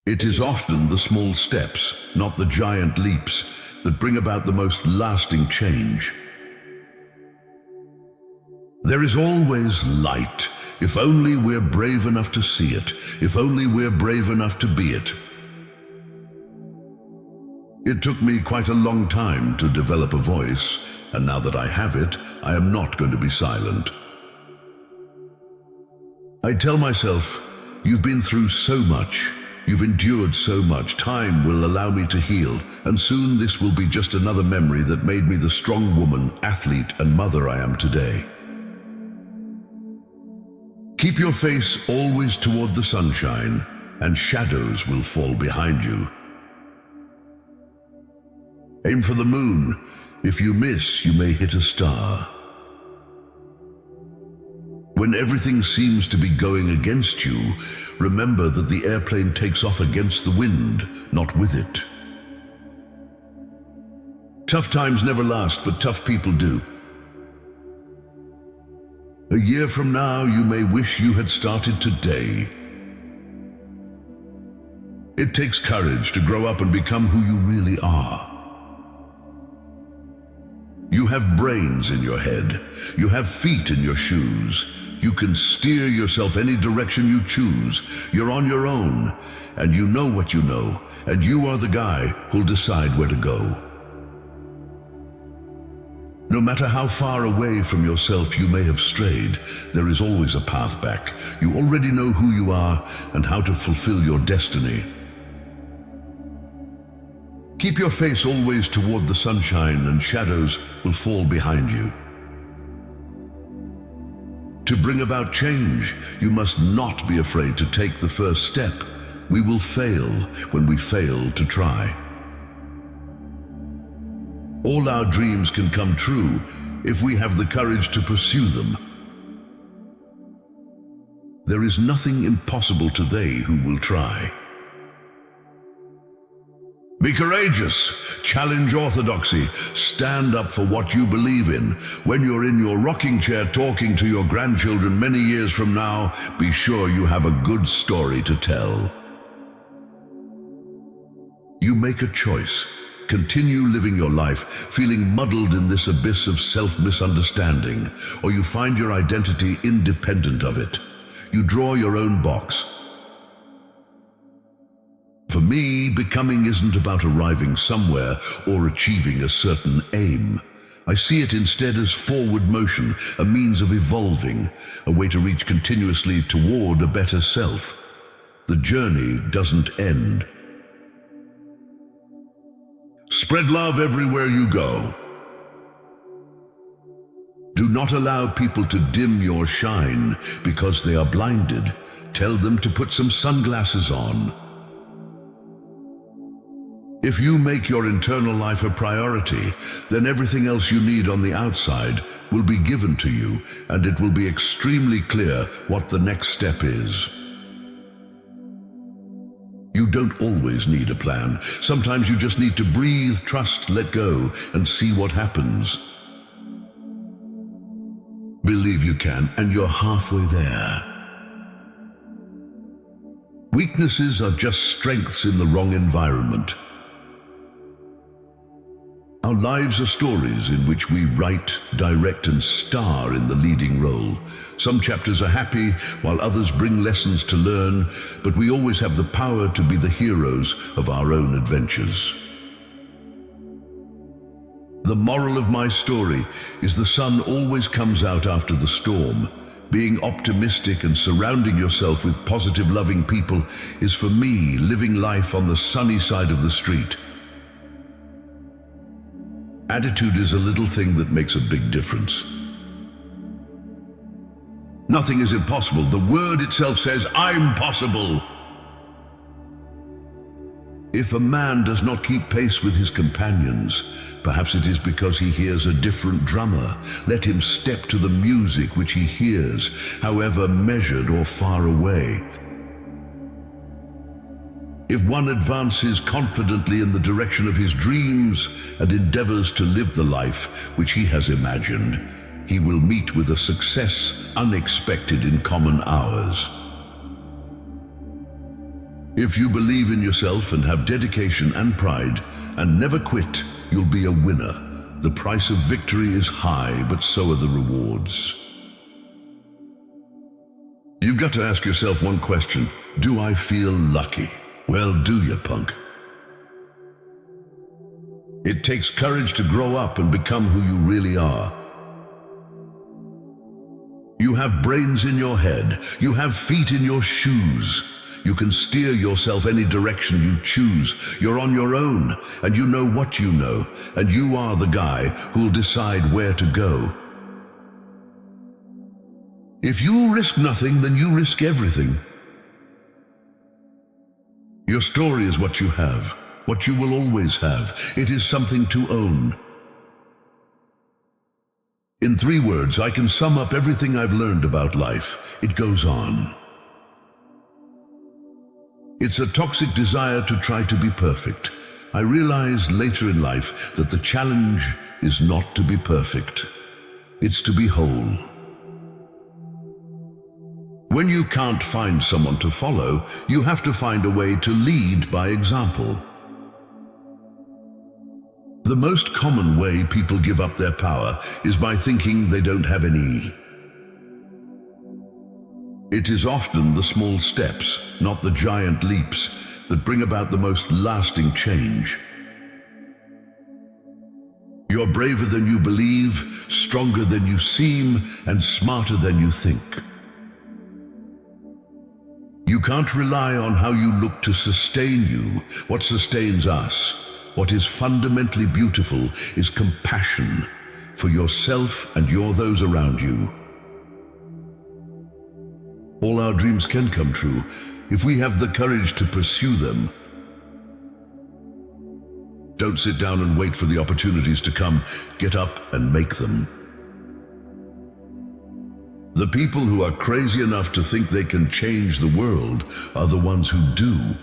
It is often the small steps, not the giant leaps, that bring about the most lasting change. There is always light, if only we're brave enough to see it, if only we're brave enough to be it. It took me quite a long time to develop a voice, and now that I have it, I am not going to be silent. I tell myself, you've been through so much, you've endured so much, time will allow me to heal, and soon this will be just another memory that made me the strong woman, athlete, and mother I am today. Keep your face always toward the sunshine, and shadows will fall behind you. Aim for the moon. If you miss, you may hit a star. When everything seems to be going against you, remember that the airplane takes off against the wind, not with it. Tough times never last, but tough people do. A year from now, you may wish you had started today. It takes courage to grow up and become who you really are. You have brains in your head. You have feet in your shoes. You can steer yourself any direction you choose. You're on your own, and you know what you know, and you are the guy who'll decide where to go. No matter how far away from yourself you may have strayed, there is always a path back. You already know who you are and how to fulfill your destiny. Keep your face always toward the sunshine, and shadows will fall behind you. To bring about change, you must not be afraid to take the first step. We will fail when we fail to try. All our dreams can come true if we have the courage to pursue them. There is nothing impossible to they who will try. Be courageous, challenge orthodoxy, stand up for what you believe in. When you're in your rocking chair talking to your grandchildren many years from now, be sure you have a good story to tell. You make a choice. Continue living your life, feeling muddled in this abyss of self-misunderstanding, or you find your identity independent of it. You draw your own box. For me, becoming isn't about arriving somewhere or achieving a certain aim. I see it instead as forward motion, a means of evolving, a way to reach continuously toward a better self. The journey doesn't end. Spread love everywhere you go. Do not allow people to dim your shine because they are blinded. Tell them to put some sunglasses on. If you make your internal life a priority, then everything else you need on the outside will be given to you, and it will be extremely clear what the next step is. You don't always need a plan. Sometimes you just need to breathe, trust, let go, and see what happens. Believe you can, and you're halfway there. Weaknesses are just strengths in the wrong environment. Our lives are stories in which we write, direct, and star in the leading role. Some chapters are happy, while others bring lessons to learn, but we always have the power to be the heroes of our own adventures. The moral of my story is the sun always comes out after the storm. Being optimistic and surrounding yourself with positive, loving people is for me living life on the sunny side of the street. Attitude is a little thing that makes a big difference. Nothing is impossible. The word itself says, I'm possible. If a man does not keep pace with his companions, perhaps it is because he hears a different drummer. Let him step to the music which he hears, however measured or far away. If one advances confidently in the direction of his dreams and endeavors to live the life which he has imagined, he will meet with a success unexpected in common hours. If you believe in yourself and have dedication and pride, and never quit, you'll be a winner. The price of victory is high, but so are the rewards. You've got to ask yourself one question. Do I feel lucky? Well, do you, punk? It takes courage to grow up and become who you really are. You have brains in your head. You have feet in your shoes. You can steer yourself any direction you choose. You're on your own, and you know what you know, and you are the guy who'll decide where to go. If you risk nothing, then you risk everything. Your story is what you have, what you will always have. It is something to own. In 3 words, I can sum up everything I've learned about life. It goes on. It's a toxic desire to try to be perfect. I realized later in life that the challenge is not to be perfect. It's to be whole. When you can't find someone to follow, you have to find a way to lead by example. The most common way people give up their power is by thinking they don't have any. It is often the small steps, not the giant leaps, that bring about the most lasting change. You're braver than you believe, stronger than you seem, and smarter than you think. You can't rely on how you look to sustain you. What sustains us, what is fundamentally beautiful, is compassion for yourself and those around you. All our dreams can come true if we have the courage to pursue them. Don't sit down and wait for the opportunities to come. Get up and make them. The people who are crazy enough to think they can change the world are the ones who do.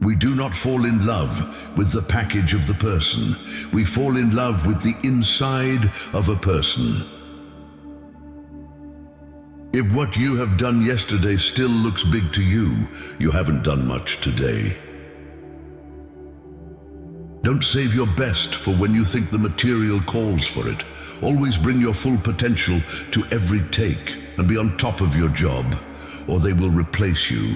We do not fall in love with the package of the person. We fall in love with the inside of a person. If what you have done yesterday still looks big to you, you haven't done much today. Don't save your best for when you think the material calls for it. Always bring your full potential to every take and be on top of your job, or they will replace you.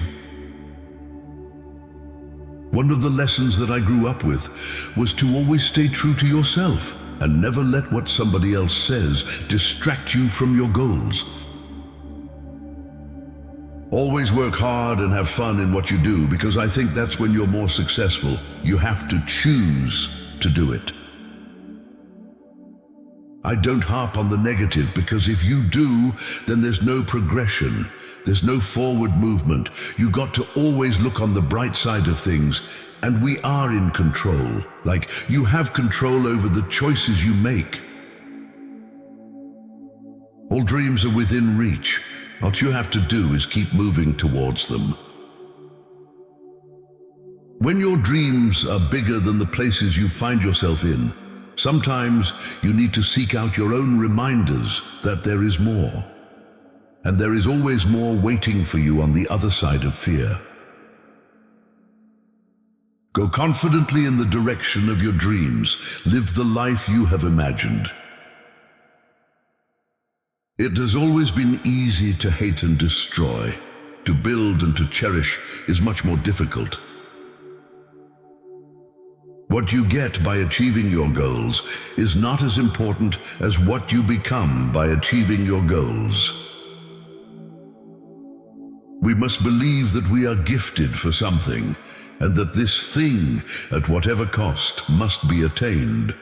One of the lessons that I grew up with was to always stay true to yourself and never let what somebody else says distract you from your goals. Always work hard and have fun in what you do, because I think that's when you're more successful. You have to choose to do it. I don't harp on the negative, because if you do, then there's no progression. There's no forward movement. You got to always look on the bright side of things, and we are in control. Like, you have control over the choices you make. All dreams are within reach. What you have to do is keep moving towards them. When your dreams are bigger than the places you find yourself in, sometimes you need to seek out your own reminders that there is more. And there is always more waiting for you on the other side of fear. Go confidently in the direction of your dreams. Live the life you have imagined. It has always been easy to hate and destroy. To build and to cherish is much more difficult. What you get by achieving your goals is not as important as what you become by achieving your goals. We must believe that we are gifted for something, and that this thing, at whatever cost, must be attained.